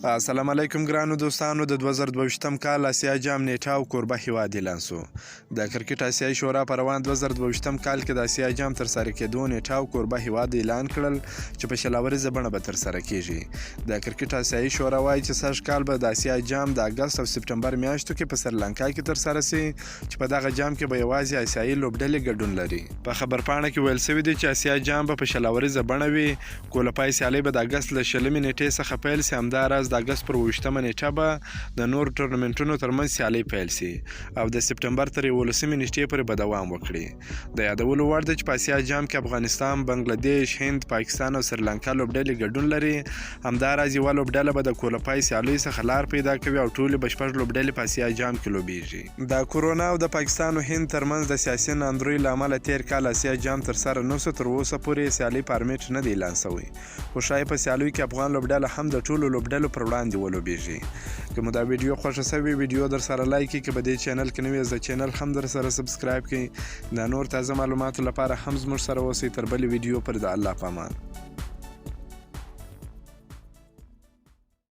السلام علیکم ګرانو دوستانو. د 2022م کال اسیا جام نیټه او کوربه هیواد اعلان شو. د کرکټ اسیایي شورا په روان 2022م کال کې د اسیا جام ترسره کېدو نیټه او کوربه هیواد اعلان کړل چې په شلاوريزه بڼه به ترسره کیږي. د کرکټ اسیایي شورا وایي چې سږ کال به د اسیا جام د اګست او سپټمبر میاشتو کې په سریلانکا کې ترسره شي چې په دغه جام کې به یوازې اسیایي لوبډلې ګډون لري. په خبرپاڼه کې ویل شوي دي چې اسیا جام به په شلاوريزه بڼه وي. کولپای سیالۍ به د اګست له 20 نیټې څخه پیل شي. همداراز د اګست پر 20 نیټه به د نور ټورنمنټونو ترمنځ سیالۍ پیل شي او د سپټمبر تر 11 نیټې پورې به دوام وکړي. د یادولو وړ ده چې په اسیا جام کې افغانستان، بنگلادیش، هند، پاکستان او سریلانکا لوبډلې ګډون لري. همداراز یوه لوبډله به د کولپای سیالیو څخه لار پیدا کوي او ټولې بشپړ لوبډلې په اسیا جام کې لوبیږي. د کورونا او د پاکستان او هند ترمنځ د سیاسي ناندروۍ له امله تیر کال اسیا جام ترسره نه شو. تر اوسه پورې سیالۍ پارمیټ نه دی اعلان شوی، خو ښایي په سیالیو کې افغان لوبډله هم د ټولو لوبډلو پر وړاندې ولوبیږي. که مو دا ویډیو خوښه شوې ویډیو در سره لایک کړئ، که په دې چینل کې نوی یاست د چینل هم در سره سبسکرایب کړئ. د نور تازه معلوماتو لپاره هم زموږ سره اوسئ. تر بلې ویډیو پر د الله په امان.